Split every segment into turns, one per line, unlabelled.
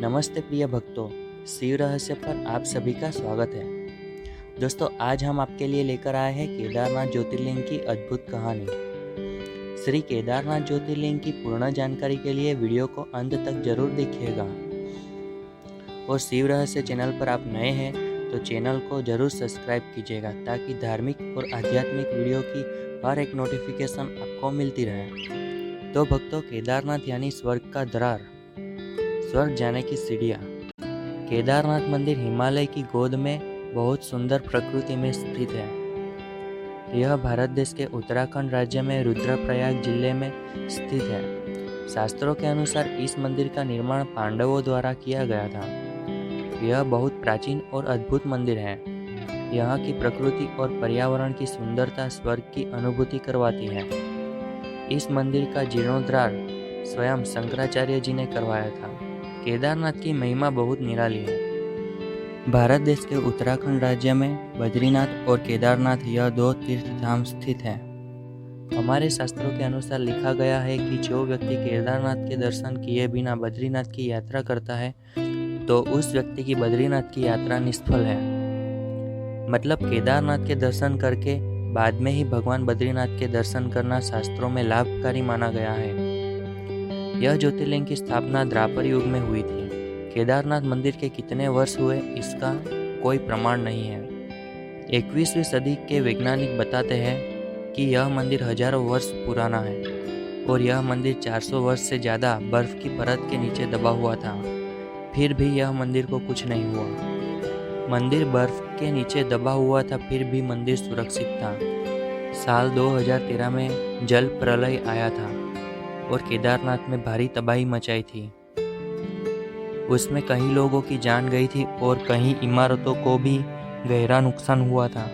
नमस्ते प्रिय भक्तों, शिव रहस्य पर आप सभी का स्वागत है। दोस्तों, आज हम आपके लिए लेकर आए हैं केदारनाथ ज्योतिर्लिंग की अद्भुत कहानी। श्री केदारनाथ ज्योतिर्लिंग की पूर्ण जानकारी के लिए वीडियो को अंत तक जरूर देखिएगा। और शिव रहस्य चैनल पर आप नए हैं तो चैनल को जरूर सब्सक्राइब कीजिएगा ताकि धार्मिक और आध्यात्मिक वीडियो की हर एक नोटिफिकेशन आपको मिलती रहे। तो भक्तों, केदारनाथ यानी स्वर्ग का द्वार, स्वर्ग जाने की सीढ़ियाँ। केदारनाथ मंदिर हिमालय की गोद में बहुत सुंदर प्रकृति में स्थित है। यह भारत देश के उत्तराखंड राज्य में रुद्रप्रयाग जिले में स्थित है। शास्त्रों के अनुसार इस मंदिर का निर्माण पांडवों द्वारा किया गया था। यह बहुत प्राचीन और अद्भुत मंदिर है। यहाँ की प्रकृति और पर्यावरण की सुंदरता स्वर्ग की अनुभूति करवाती है। इस मंदिर का जीर्णोद्धार स्वयं शंकराचार्य जी ने करवाया था। केदारनाथ की महिमा बहुत निराली है। भारत देश के उत्तराखंड राज्य में बद्रीनाथ और केदारनाथ यह दो तीर्थ धाम स्थित हैं। हमारे शास्त्रों के अनुसार लिखा गया है कि जो व्यक्ति केदारनाथ के दर्शन किए बिना बद्रीनाथ की यात्रा करता है तो उस व्यक्ति की बद्रीनाथ की यात्रा निष्फल है। मतलब केदारनाथ के दर्शन करके बाद में ही भगवान बद्रीनाथ के दर्शन करना शास्त्रों में लाभकारी माना गया है। यह ज्योतिर्लिंग की स्थापना द्वापर युग में हुई थी। केदारनाथ मंदिर के कितने वर्ष हुए इसका कोई प्रमाण नहीं है। 21वीं सदी के वैज्ञानिक बताते हैं कि यह मंदिर हजारों वर्ष पुराना है और यह मंदिर 400 वर्ष से ज़्यादा बर्फ की परत के नीचे दबा हुआ था। फिर भी यह मंदिर को कुछ नहीं हुआ। मंदिर बर्फ के नीचे दबा हुआ था, फिर भी मंदिर सुरक्षित था। साल 2013 में जल प्रलय आया था और केदारनाथ में भारी तबाही मचाई थी। उसमें कई लोगों की जान गई थी और कई इमारतों को भी गहरा नुकसान हुआ था।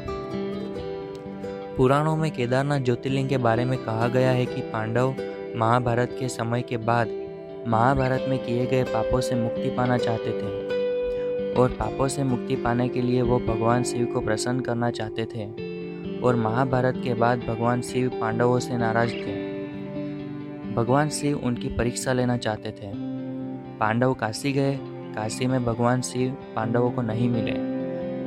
पुराणों में केदारनाथ ज्योतिर्लिंग के बारे में कहा गया है कि पांडव महाभारत के समय के बाद महाभारत में किए गए पापों से मुक्ति पाना चाहते थे और पापों से मुक्ति पाने के लिए वो भगवान शिव को प्रसन्न करना चाहते थे। और महाभारत के बाद भगवान शिव पांडवों से नाराज थे। भगवान शिव उनकी परीक्षा लेना चाहते थे। पांडव काशी गए। काशी में भगवान शिव पांडवों को नहीं मिले।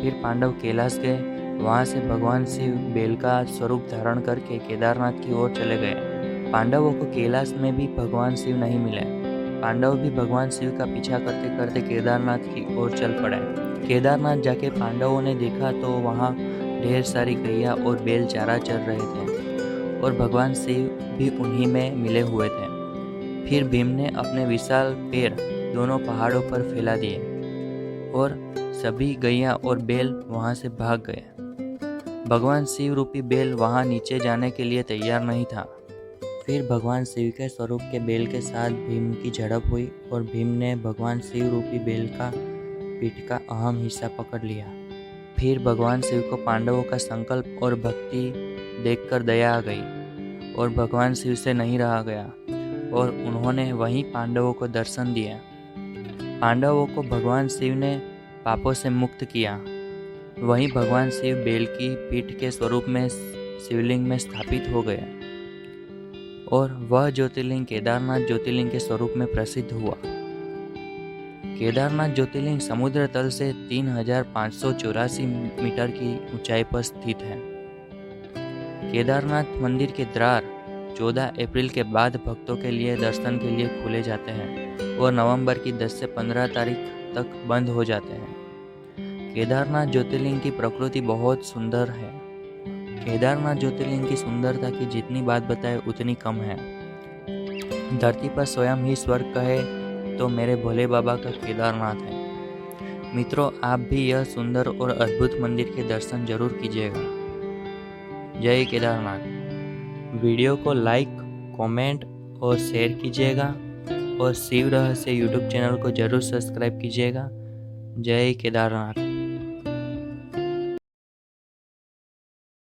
फिर पांडव कैलाश गए। वहाँ से भगवान शिव बेल का स्वरूप धारण करके केदारनाथ की ओर चले गए। पांडवों को कैलाश में भी भगवान शिव नहीं मिले। पांडव भी भगवान शिव का पीछा करते करते केदारनाथ की ओर चल पड़े। केदारनाथ जाके पांडवों ने देखा तो वहाँ ढेर सारी गैया और बैल चारा चर रहे थे और भगवान शिव भी उन्हीं में मिले हुए थे। फिर भीम ने अपने विशाल पैर दोनों पहाड़ों पर फैला दिए और सभी गैया और बैल वहां से भाग गए। भगवान शिव रूपी बैल वहां नीचे जाने के लिए तैयार नहीं था। फिर भगवान शिव के स्वरूप के बैल के साथ भीम की झड़प हुई और भीम ने भगवान शिव रूपी बैल का पीठ का अहम हिस्सा पकड़ लिया। फिर भगवान शिव को पांडवों का संकल्प और भक्ति देखकर दया आ गई और भगवान शिव से नहीं रहा गया और उन्होंने वहीं पांडवों को दर्शन दिया। पांडवों को भगवान शिव ने पापों से मुक्त किया। वहीं भगवान शिव बैल की पीठ के स्वरूप में शिवलिंग में स्थापित हो गए और वह ज्योतिर्लिंग केदारनाथ ज्योतिर्लिंग के स्वरूप में प्रसिद्ध हुआ। केदारनाथ ज्योतिर्लिंग समुद्र तल से 3584 मीटर की ऊंचाई पर स्थित है। केदारनाथ मंदिर के द्वार 14 अप्रैल के बाद भक्तों के लिए दर्शन के लिए खोले जाते हैं और नवंबर की 10 से 15 तारीख तक बंद हो जाते हैं। केदारनाथ ज्योतिर्लिंग की प्रकृति बहुत सुंदर है। केदारनाथ ज्योतिर्लिंग की सुंदरता की जितनी बात बताए उतनी कम है। धरती पर स्वयं ही स्वर्ग कहे तो मेरे भोले बाबा का केदारनाथ है। मित्रों, आप भी यह सुंदर और अद्भुत मंदिर के दर्शन जरूर कीजिएगा। जय केदारनाथ। वीडियो को लाइक, कमेंट और शेयर कीजिएगा और शिव रहस्य यूट्यूब चैनल को जरूर सब्सक्राइब कीजिएगा। जय केदारनाथ।